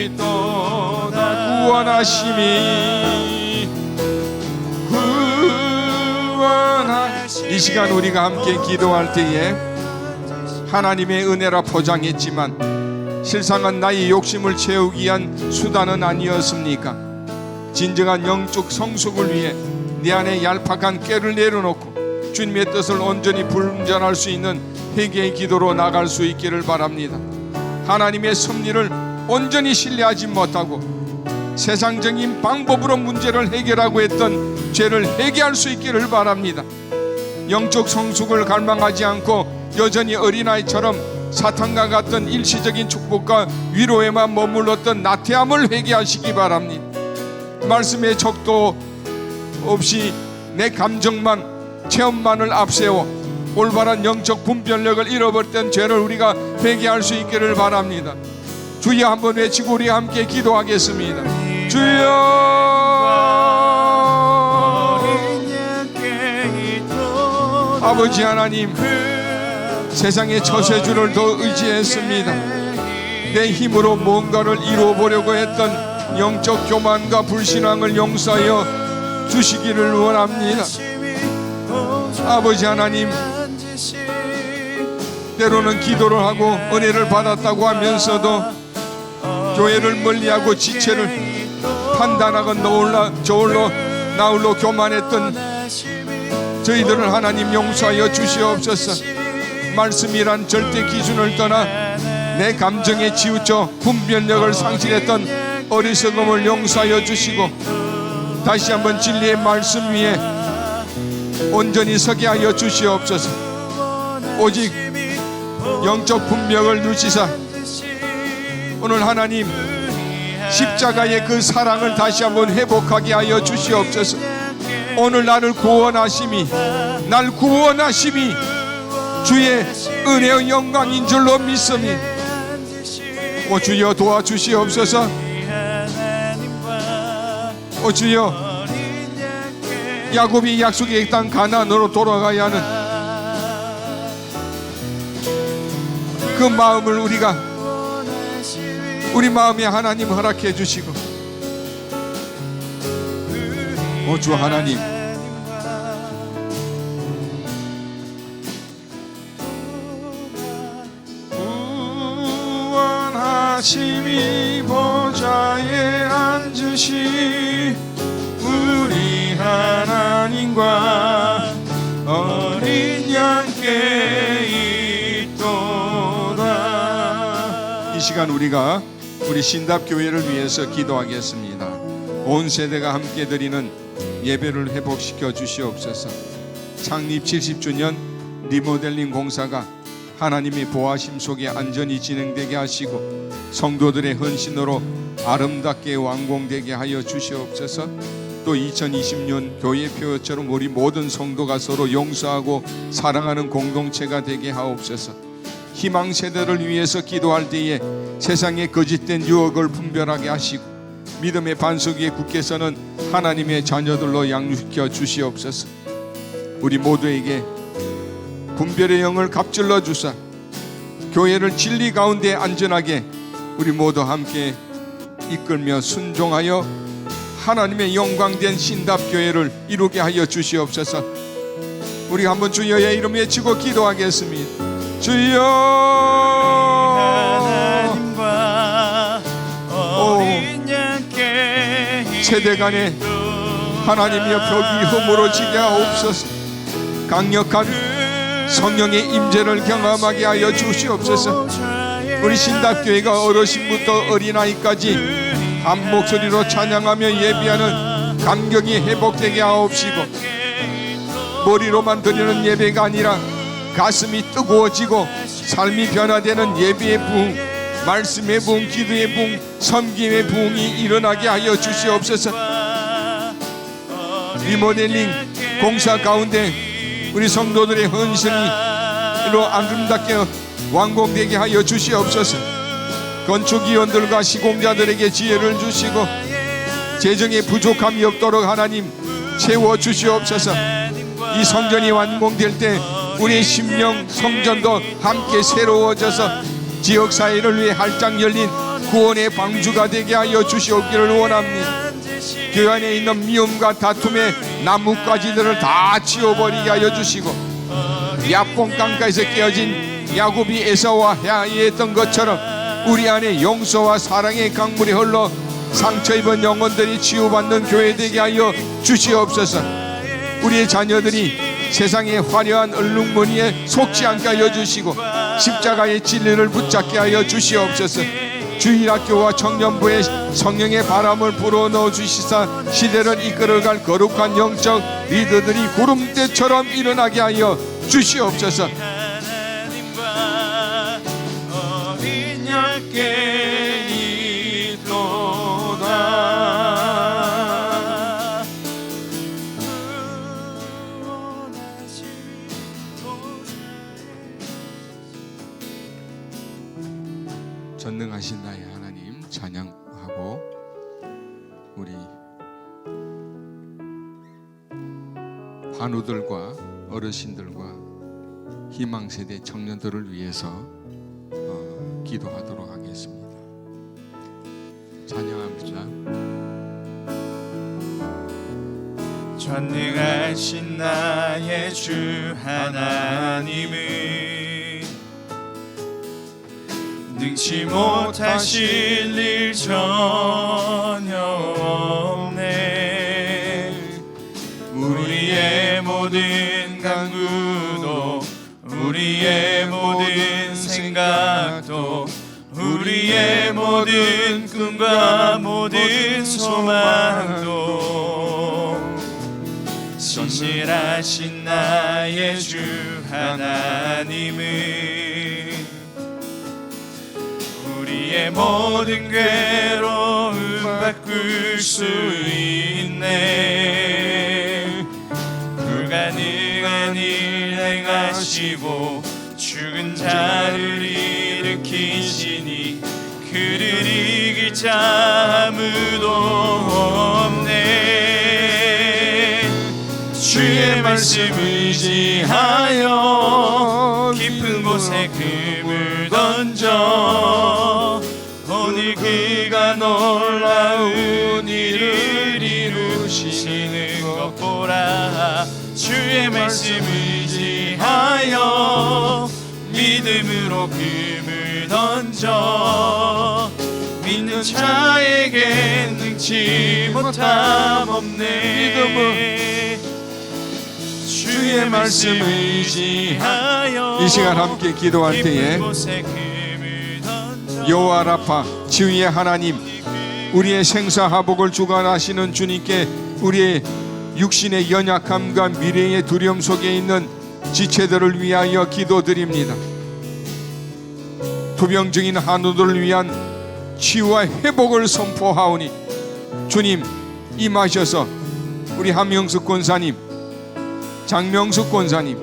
있도다. 구원하심이 이 시간 우리가 함께 기도할 때에 하나님의 은혜라 포장했지만 실상은 나의 욕심을 채우기 위한 수단은 아니었습니까? 진정한 영적 성숙을 위해 내 안에 얄팍한 깨를 내려놓고 주님의 뜻을 온전히 분전할 수 있는 회개의 기도로 나갈 수 있기를 바랍니다. 하나님의 섭리를 온전히 신뢰하지 못하고 세상적인 방법으로 문제를 해결하고 했던 죄를 회개할 수 있기를 바랍니다. 영적 성숙을 갈망하지 않고 여전히 어린아이처럼 사탄과 같은 일시적인 축복과 위로에만 머물렀던 나태함을 회개하시기 바랍니다. 말씀의 척도 없이 내 감정만 체험만을 앞세워 올바른 영적 분별력을 잃어버렸던 죄를 우리가 회개할 수 있기를 바랍니다. 주여 한번 외치고 우리 함께 기도하겠습니다. 주여 아버지 하나님, 세상의 처세주를 더 의지했습니다. 내 힘으로 뭔가를 이루어보려고 했던 영적 교만과 불신앙을 용서하여 주시기를 원합니다. 아버지 하나님, 때로는 기도를 하고 은혜를 받았다고 하면서도 교회를 멀리하고 지체를 판단하고 저울로 나홀로 교만했던 저희들을 하나님 용서하여 주시옵소서. 말씀이란 절대 기준을 떠나 내 감정에 치우쳐 분별력을 상실했던 어리석음을 용서하여 주시고 다시 한번 진리의 말씀 위에 온전히 서게 하여 주시옵소서. 오직 영적 분명을 누치사 오늘 하나님 십자가의 그 사랑을 다시 한번 회복하게 하여 주시옵소서. 오늘 나를 구원하심이 주의 은혜의 영광인 줄로 믿습니다. 오 주여 도와주시옵소서. 오 주여 야곱이 약속의 땅 가나안으로 돌아가야 하는 그 마음을 우리 마음에 하나님 허락해 주시고 오 주 하나님 구원하심이 보좌에 앉으시 하나님과 어린 양께 있도다. 이 시간 우리가 우리 신답교회를 위해서 기도하겠습니다. 온 세대가 함께 드리는 예배를 회복시켜 주시옵소서. 창립 70주년 리모델링 공사가 하나님의 보호하심 속에 안전히 진행되게 하시고 성도들의 헌신으로 아름답게 완공되게 하여 주시옵소서. 또 2020년 교회 표처럼 우리 모든 성도가 서로 용서하고 사랑하는 공동체가 되게 하옵소서. 희망 세대를 위해서 기도할 때에 세상의 거짓된 유혹을 분별하게 하시고 믿음의 반석 위에 굳게 서는 하나님의 자녀들로 양육시켜 주시옵소서. 우리 모두에게 분별의 영을 갑질러 주사 교회를 진리 가운데 안전하게 우리 모두 함께 이끌며 순종하여 하나님의 영광된 신답교회를 이루게 하여 주시옵소서. 우리가 한번 주여의 이름 외치고 기도하겠습니다. 주여, 하나님과 어린 양께 세대 간에 하나님이여 벽이 허물어지게 하옵소서. 강력한 성령의 임재를 경험하게 하여 주시옵소서. 우리 신답교회가 어르신부터 어린아이까지 한 목소리로 찬양하며 예배하는 감격이 회복되게 하옵시고 머리로만 드리는 예배가 아니라 가슴이 뜨거워지고 삶이 변화되는 예배의 부흥, 말씀의 부흥, 기도의 부흥, 섬김의 부흥이 일어나게 하여 주시옵소서. 리모델링 공사 가운데 우리 성도들의 헌신이 이로 아름답게 완공되게 하여 주시옵소서. 건축위원들과 시공자들에게 지혜를 주시고 재정에 부족함이 없도록 하나님 채워 주시옵소서. 이 성전이 완공될 때 우리의 심령 성전도 함께 새로워져서 지역사회를 위해 활짝 열린 구원의 방주가 되게 하여 주시옵기를 원합니다. 교회 안에 있는 미움과 다툼의 나뭇가지들을 다 치워버리게 하여 주시고 야뽕 강가에서 깨어진 야곱이 에사와 해야했던 것처럼 우리 안에 용서와 사랑의 강물이 흘러 상처 입은 영혼들이 치유받는 교회 되게 하여 주시옵소서. 우리의 자녀들이 세상의 화려한 얼룩무늬에 속지 않게 하여 주시고 십자가의 진리를 붙잡게 하여 주시옵소서. 주일학교와 청년부에 성령의 바람을 불어넣어 주시사 시대를 이끌어갈 거룩한 영적 리더들이 구름대처럼 일어나게 하여 주시옵소서. 하나님과 어린 양께 있도다. 전능하신 나의 하나님 찬양하고 우리 환우들과 어르신들과 희망세대 청년들을 위해서 기도하도록 하겠습니다. 찬양합니다. 전능하신 나의 주 하나님은 능치 못하실 일 전혀 없네. 우리의 모든 간구도 우리의 모든 생각도 우리의 모든 꿈과 모든 소망도 신실하신 나의 주 하나님은 우리의 모든 괴로움 바꿀 수 있네. 불가능한 일 행하시고 죽은 자를 일으키시니 그를 이길 자 아무도 없네. 주의 말씀 의지하여 깊은 곳에 금을 던져 오늘 그가 놀라운 일을 이루시는 것 보라. 주의 말씀 의지하여 믿음으로 금을 던져 믿는 믿는 자에게 능치 못함 없네. 믿음은 주의 말씀을 의지하여 이 시간 함께 기도할 때에 여호와 라파 지위의 하나님, 우리의 생사화복을 주관하시는 주님께 우리의 육신의 연약함과 미래의 두려움 속에 있는 지체들을 위하여 기도드립니다. 투병 중인 한우들을 위한 치유와 회복을 선포하오니 주님 임하셔서 우리 한명숙 권사님, 장명숙 권사님,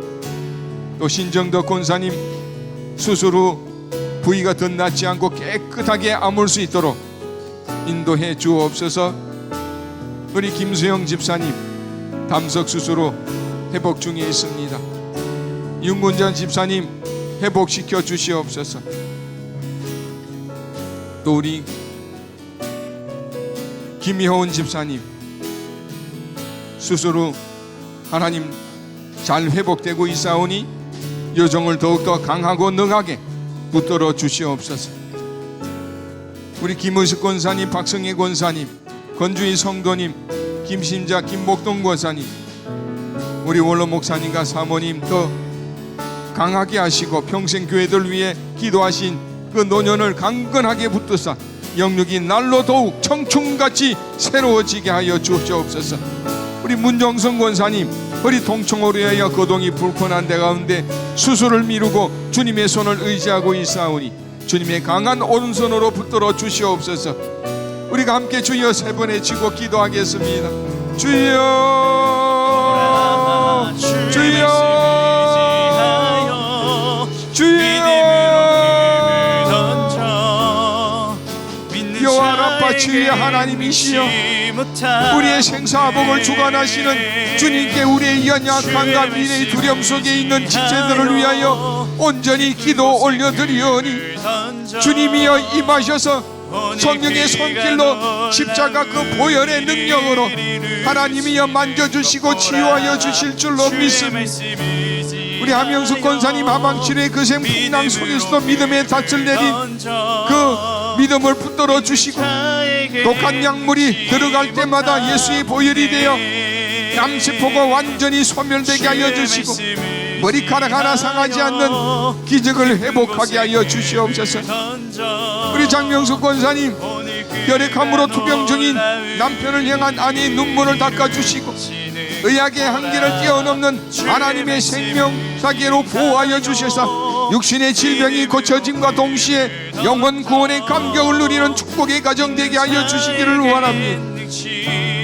또 신정덕 권사님 수술 후 부위가 덧나지 않고 깨끗하게 아물 수 있도록 인도해 주옵소서. 우리 김수영 집사님 담석 수술 후 회복 중에 있습니다. 윤군전 집사님 회복시켜 주시옵소서. 또 우리 김효은 집사님 수술 후 하나님 잘 회복되고 있사오니 여정을 더욱더 강하고 능하게 붙들어 주시옵소서. 우리 김의식 권사님, 박성혜 권사님, 건주희 성도님, 김신자, 김목동 권사님, 우리 원로 목사님과 사모님 더 강하게 하시고 평생 교회들 위해 기도하신 그 노년을 강건하게 붙드사 영육이 날로 더욱 청춘같이 새로워지게 하여 주시옵소서. 우리 문정성 권사님 허리 통증으로 인하여 거동이 불편한 데 가운데 수술을 미루고 주님의 손을 의지하고 있사오니 주님의 강한 오른손으로 붙들어 주시옵소서. 우리가 함께 주여 세 번 외치고 기도하겠습니다. 주여 주여 주여. 여호와 라파 주의 하나님이시여 우리의 생사복을 주관하시는 주님께 우리의 연약함과 미래의 두려움 속에 있는 지체들을 위하여 온전히 기도 올려드리오니 주님이여 임하셔서 성령의 손길로 십자가 그 보혈의 능력으로 하나님이여 만져주시고 치유하여 주실 줄로 믿습니다. 우리 한명숙 권사님 하방치료의 그생 풍랑 속에서도 믿음의 닻을 내린 그 믿음을 붙들어 주시고 독한 약물이 들어갈 때마다 예수의 보혈이 되어 남세포가 완전히 소멸되게 하여 주시고 머리카락 하나 상하지 않는 기적을 회복하게 하여 주시옵소서. 우리 장명숙 권사님 혈액암으로 투병 중인 남편을 향한 아내의 눈물을 닦아주시고 의학의 한계를 뛰어넘는 하나님의 생명사계로 보호하여 주셔서 육신의 질병이 고쳐짐과 동시에 영혼 구원의 감격을 누리는 축복의 가정 되게 하여 주시기를 원합니다.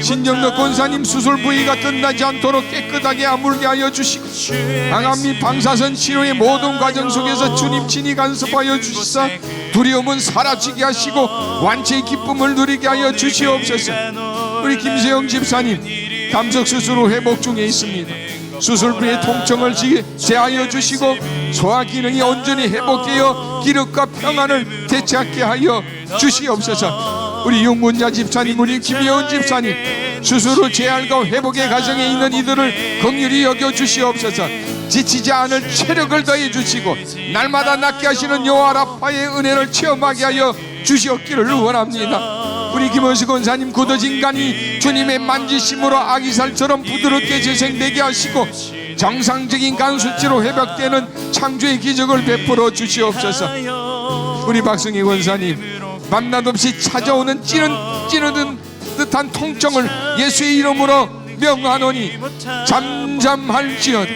신정덕 권사님 수술 부위가 덧나지 않도록 깨끗하게 아물게 하여 주시고 항암 및 방사선 치료의 모든 과정 속에서 주님 친히 간섭하여 주시사 두려움은 사라지게 하시고 완치의 기쁨을 누리게 하여 주시옵소서. 우리 김세영 집사님 담석 수술 후 회복 중에 있습니다. 수술 부의 통증을 제하여 주시고 소화 기능이 온전히 회복되어 기력과 평안을 되찾게 하여 주시옵소서. 우리 윤군자 집사님, 우리 김여은 집사님 수술 후 재활과 회복의 과정에 있는 이들을 긍휼히 여겨 주시옵소서. 지치지 않을 체력을 더해 주시고 날마다 낫게 하시는 여호와 라파의 은혜를 체험하게 하여 주시옵기를 원합니다. 우리 김원식 권사님 굳어진 간이 주님의 만지심으로 아기살처럼 부드럽게 재생되게 하시고 정상적인 간 수치로 회복되는 창조의 기적을 베풀어 주시옵소서. 우리 박승희 권사님 밤낮 없이 찾아오는 찌르는 듯한 통증을 예수의 이름으로 명하노니 잠잠할지어다.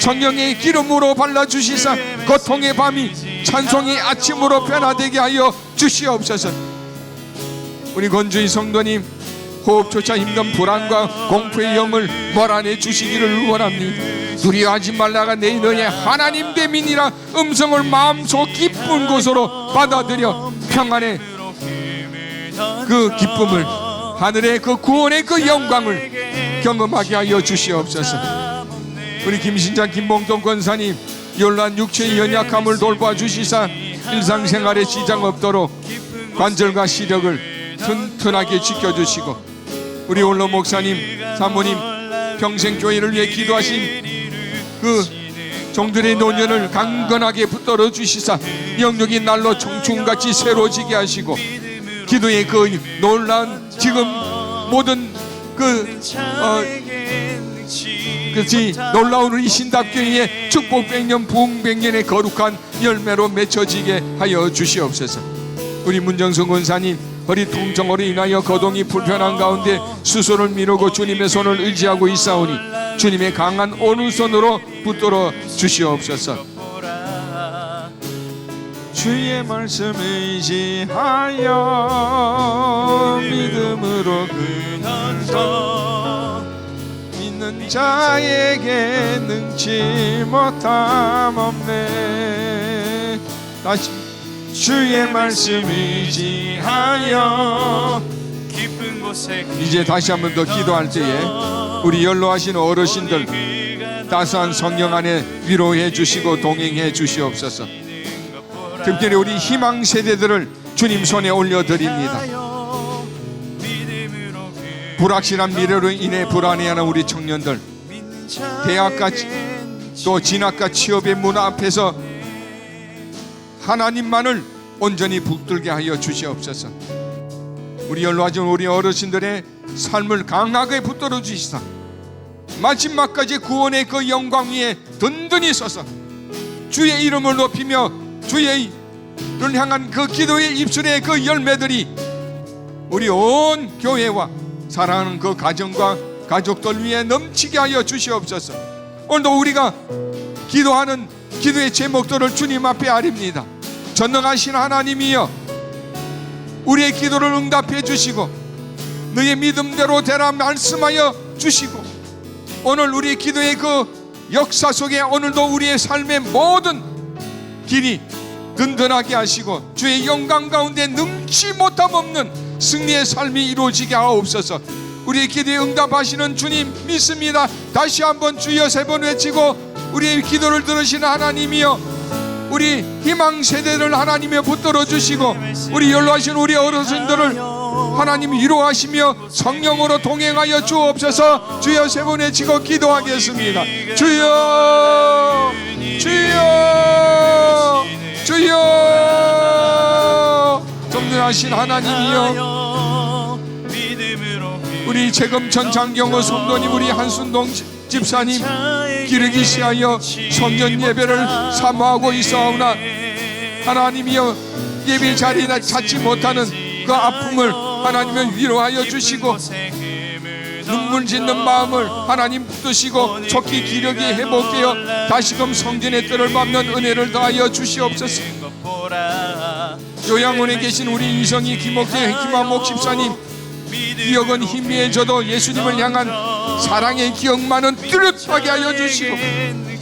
성령의 기름으로 발라주시사 고통의 밤이 찬송의 아침으로 변화되게 하여 주시옵소서. 우리 건주희 성도님 호흡조차 힘든 불안과 공포의 영을 몰아내 주시기를 원합니다. 두려워하지 말라가 내 너의 하나님 대민이라 음성을 마음속 깊은 곳으로 받아들여 평안의 그 기쁨을 하늘의 그 구원의 그 영광을 경험하게 하여 주시옵소서. 우리 김신장 김봉동 권사님 연로한 육체의 연약함을 돌봐주시사 일상생활에 지장 없도록 관절과 시력을 튼튼하게 지켜주시고 우리 원로 목사님 사모님 평생 교회를 위해 기도하신 그 종들의 노년을 강건하게 붙들어 주시사 영육이 날로 청춘같이 새로워지게 하시고 기도의 그 놀라운 지금 모든 그것이 놀라운 우리 신답교회의 축복 100년 부흥 100년의 거룩한 열매로 맺혀지게 하여 주시옵소서. 우리 문정성 권사님 허리 통증으로 인하여 거동이 불편한 가운데 수술을 미루고 주님의 손을 의지하고 있사오니 주님의 강한 오른손으로 붙들어 주시옵소서. 주의 말씀 의지하여 믿음으로 근헌서 믿는 자에게 능치 못함 없네. 다시 주의 말씀 의지하여 깊은 곳에 이제 다시 한 번 더 기도할 때에 우리 연로하신 어르신들 따스한 성령 안에 위로해 주시고 동행해 주시옵소서. 특별히 우리 희망 세대들을 주님 손에 올려드립니다. 불확실한 미래로 인해 불안해하는 우리 청년들, 대학과 또 진학과 취업의 문 앞에서 하나님만을 온전히 붙들게 하여 주시옵소서. 우리 연로하신 우리 어르신들의 삶을 강하게 붙들어 주시사 마지막까지 구원의 그 영광 위에 든든히 서서 주의 이름을 높이며 주의 를 향한 그 기도의 입술의 그 열매들이 우리 온 교회와 사랑하는 그 가정과 가족들 위에 넘치게 하여 주시옵소서. 오늘도 우리가 기도하는 기도의 제목들을 주님 앞에 아립니다. 전능하신 하나님이여 우리의 기도를 응답해 주시고 너의 믿음대로 되라 말씀하여 주시고 오늘 우리 기도의 그 역사 속에 오늘도 우리의 삶의 모든 길이 든든하게 하시고 주의 영광 가운데 능치 못함 없는 승리의 삶이 이루어지게 하옵소서. 우리의 기도에 응답하시는 주님 믿습니다. 다시 한번 주여 세 번 외치고 우리의 기도를 들으시는 하나님이여 우리 희망 세대를 하나님에 붙들어 주시고 우리 연로하신 우리 어르신들을 하나님 위로하시며 성령으로 동행하여 주옵소서. 주여 세 번 외치고 기도하겠습니다. 주여 주여 주여 전능하신 하나님이여 우리 재금천 장경호 성도님 우리 한순동 집사님 기르기 시하여 성전 예배를 사모하고 있사오나 하나님이여 예배 자리에 찾지 못하는 그 아픔을 하나님은 위로하여 주시고 눈물 짓는 마음을 하나님 붙드시고 좋게 기력이 회복되어 다시금 성전의 뜰을 밟는 은혜를 더하여 주시옵소서. 요양원에 계신 우리 이성희 김옥재 김한목 집사님 기억은 희미해져도 예수님을 향한 사랑의 기억만은 뚜렷하게 하여 주시고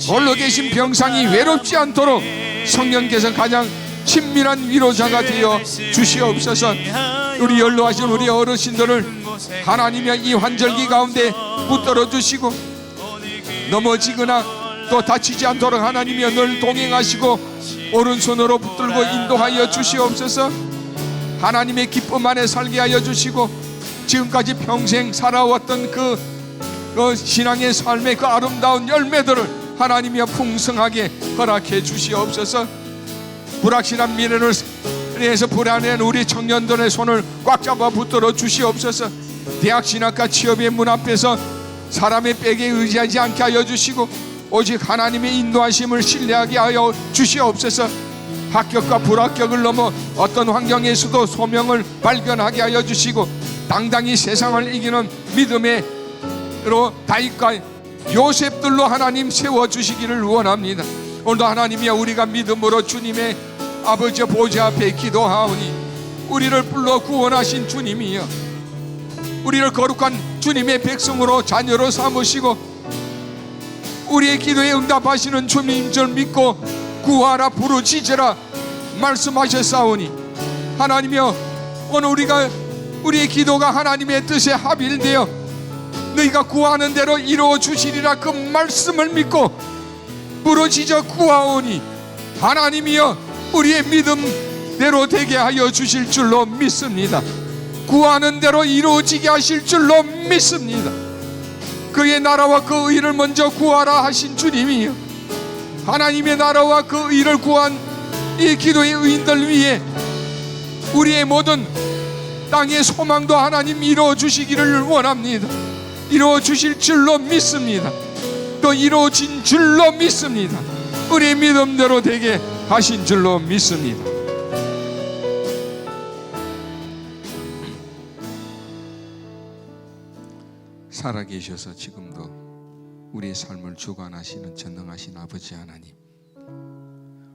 홀로 계신 병상이 외롭지 않도록 성령께서 가장 친밀한 위로자가 되어 주시옵소서. 우리 연로하신 우리 어르신들을 하나님의 이 환절기 가운데 붙들어 주시고 넘어지거나 또 다치지 않도록 하나님이여 늘 동행하시고 오른손으로 붙들고 인도하여 주시옵소서. 하나님의 기쁨 안에 살게 하여 주시고 지금까지 평생 살아왔던 그 신앙의 삶의 그 아름다운 열매들을 하나님이여 풍성하게 허락해 주시옵소서. 불확실한 미래를 위해서 불안해하는 우리 청년들의 손을 꽉 잡아 붙들어 주시옵소서. 대학 진학과 취업의 문 앞에서 사람의 백에 의지하지 않게 하여 주시고 오직 하나님의 인도하심을 신뢰하게 하여 주시옵소서. 합격과 불합격을 넘어 어떤 환경에서도 소명을 발견하게 하여 주시고 당당히 세상을 이기는 믿음으로 다윗과 요셉들로 하나님 세워주시기를 원합니다. 오늘도 하나님이여 우리가 믿음으로 주님의 아버지 보좌 앞에 기도하오니 우리를 불러 구원하신 주님이여 우리를 거룩한 주님의 백성으로 자녀로 삼으시고 우리의 기도에 응답하시는 주님인 줄 믿고 구하라 부르짖으라 말씀하셨사오니 하나님이여 오늘 우리의 기도가 하나님의 뜻에 합일되어 너희가 구하는 대로 이루어 주시리라 그 말씀을 믿고 부르짖어 구하오니 하나님이여 우리의 믿음대로 되게 하여 주실 줄로 믿습니다. 구하는 대로 이루어지게 하실 줄로 믿습니다. 그의 나라와 그 의를 먼저 구하라 하신 주님이여 하나님의 나라와 그 의를 구한 이 기도의 의인들 위해 우리의 모든 땅의 소망도 하나님 이루어 주시기를 원합니다. 이루어 주실 줄로 믿습니다. 또 이루어진 줄로 믿습니다. 우리 믿음대로 되게 하신 줄로 믿습니다. 살아계셔서 지금도 우리의 삶을 주관하시는 전능하신 아버지 하나님,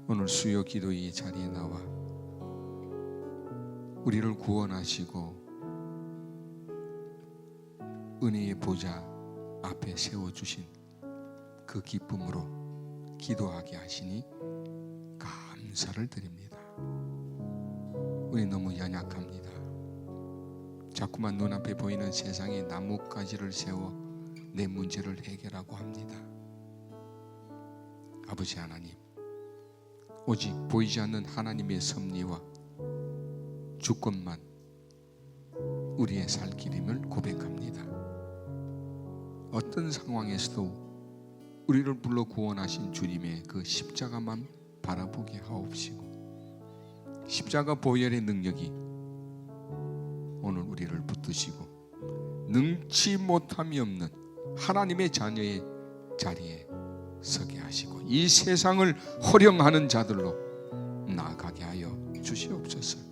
오늘 수요 기도의 자리에 나와 우리를 구원하시고 은혜의 보좌 앞에 세워주신 그 기쁨으로 기도하게 하시니 감사를 드립니다. 우리 너무 연약합니다. 자꾸만 눈앞에 보이는 세상의 나뭇가지를 세워 내 문제를 해결하고 합니다. 아버지 하나님, 오직 보이지 않는 하나님의 섭리와 주권만 우리의 살 길임을 고백합니다. 어떤 상황에서도 우리를 불러 구원하신 주님의 그 십자가만 바라보게 하옵시고, 십자가 보혈의 능력이 오늘 우리를 붙드시고 능치 못함이 없는 하나님의 자녀의 자리에 서게 하시고 이 세상을 호령하는 자들로 나아가게 하여 주시옵소서.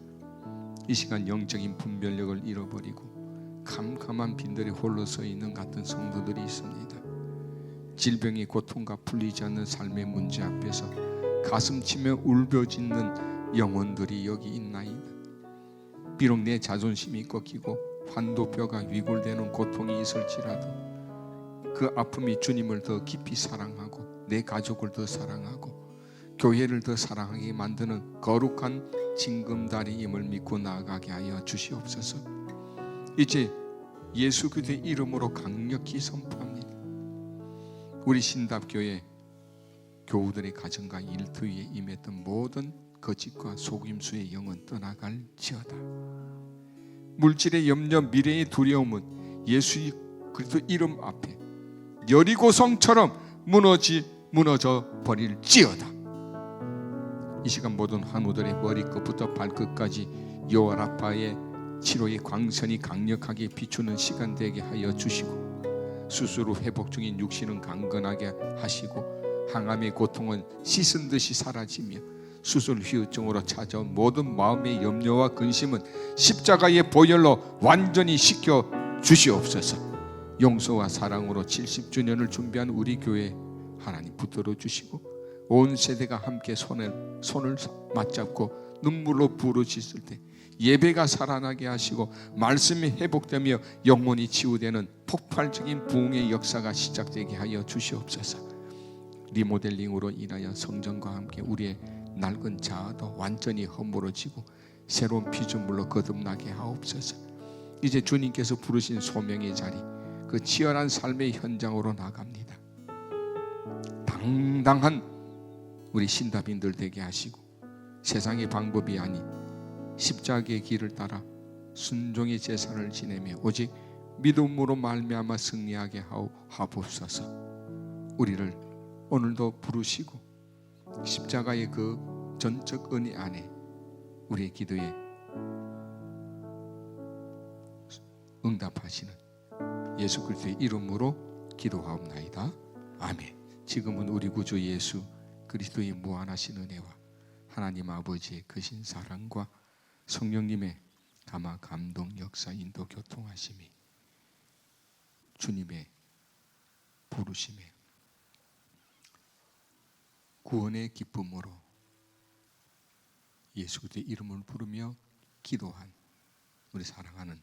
이 시간 영적인 분별력을 잃어버리고 캄캄한 빈들에 홀로 서 있는 같은 성도들이 있습니다. 질병의 고통과 풀리지 않는 삶의 문제 앞에서 가슴치며 울부짖는 영혼들이 여기 있나이다. 비록 내 자존심이 꺾이고 환도뼈가 위골되는 고통이 있을지라도 그 아픔이 주님을 더 깊이 사랑하고 내 가족을 더 사랑하고 교회를 더 사랑하게 만드는 거룩한 징검다리임을 믿고 나아가게 하여 주시옵소서. 이제 예수 그리스도의 이름으로 강력히 선포합니다. 우리 신답교회 교우들의 가정과 일터에 임했던 모든 거짓과 속임수의 영은 떠나갈지어다. 물질의 염려, 미래의 두려움은 예수 그리스도 이름 앞에 여리고성처럼 무너져 버릴지어다. 이 시간 모든 환우들의 머리끝부터 발끝까지 여호와 라파의 치료의 광선이 강력하게 비추는 시간 되게 하여 주시고, 수술 후 회복 중인 육신은 강건하게 하시고 항암의 고통은 씻은 듯이 사라지며 수술 후유증으로 찾아온 모든 마음의 염려와 근심은 십자가의 보혈로 완전히 씻겨 주시옵소서. 용서와 사랑으로 70주년을 준비한 우리 교회 하나님 붙들어 주시고, 온 세대가 함께 손을 맞잡고 눈물로 부르짖을 때 예배가 살아나게 하시고 말씀이 회복되며 영혼이 치유되는 폭발적인 부흥의 역사가 시작되게 하여 주시옵소서. 리모델링으로 인하여 성전과 함께 우리의 낡은 자아도 완전히 허물어지고 새로운 피조물로 거듭나게 하옵소서. 이제 주님께서 부르신 소명의 자리, 그 치열한 삶의 현장으로 나갑니다. 당당한 우리 신답인들 되게 하시고 세상의 방법이 아닌 십자가의 길을 따라 순종의 제사를 지내며 오직 믿음으로 말미암아 승리하게 하옵소서. 우리를 오늘도 부르시고 십자가의 그 전적 은혜 안에 우리의 기도에 응답하시는 예수 그리스도의 이름으로 기도하옵나이다. 아멘. 지금은 우리 구주 예수 그리스도의 무한하신 은혜와 하나님 아버지의 크신 사랑과 성령님의 감화 감동 역사 인도 교통하심이 주님의 부르심에 구원의 기쁨으로 예수 그리스도의 이름을 부르며 기도한 우리 사랑하는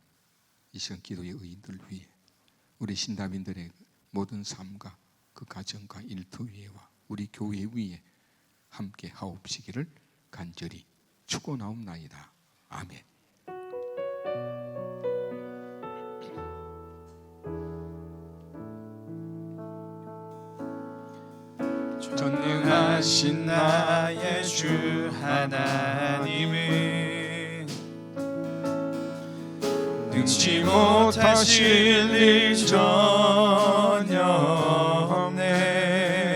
이 시간 기도의 의인들 위해, 우리 신답인들의 모든 삶과 그 가정과 일터 위에와 우리 교회 위에 함께 하옵시기를 간절히 축원하옵나이다. 아멘. 전능하신 나의 주 하나님은 능치 못하실 일 전혀 없네.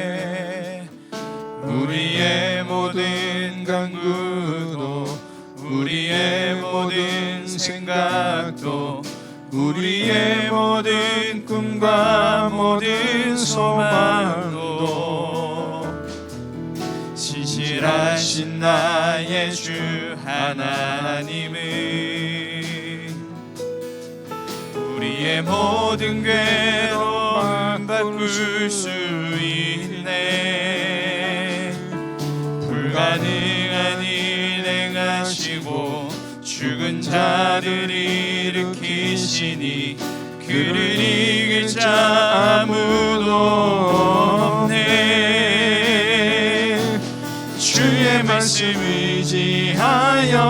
우리의 모든 간구도 우리의 모든 생각 모든 꿈과 모든 소망도 신실하신 나의 주 하나님은 우리의 모든 괴로움 바꿀 수 있네. 불가능한 일 행하시고 죽은 자를 일으키시니 그를 이길 자 아무도 없네. 주의 말씀 의지하여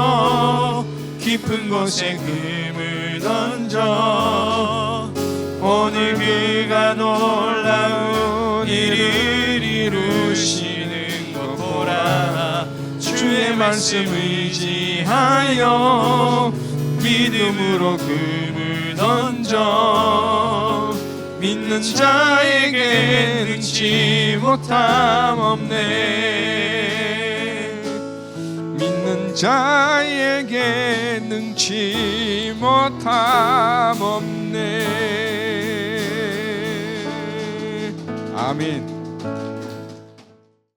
깊은 곳에 금을 던져 오늘 그가 놀라운 일을 이루시는 것 보라. 주의 말씀 의지하여 믿음으로 금을 던져 믿는 자에게 능치 못함 없네. 믿는 자에게 능치 못함 없네. 아멘.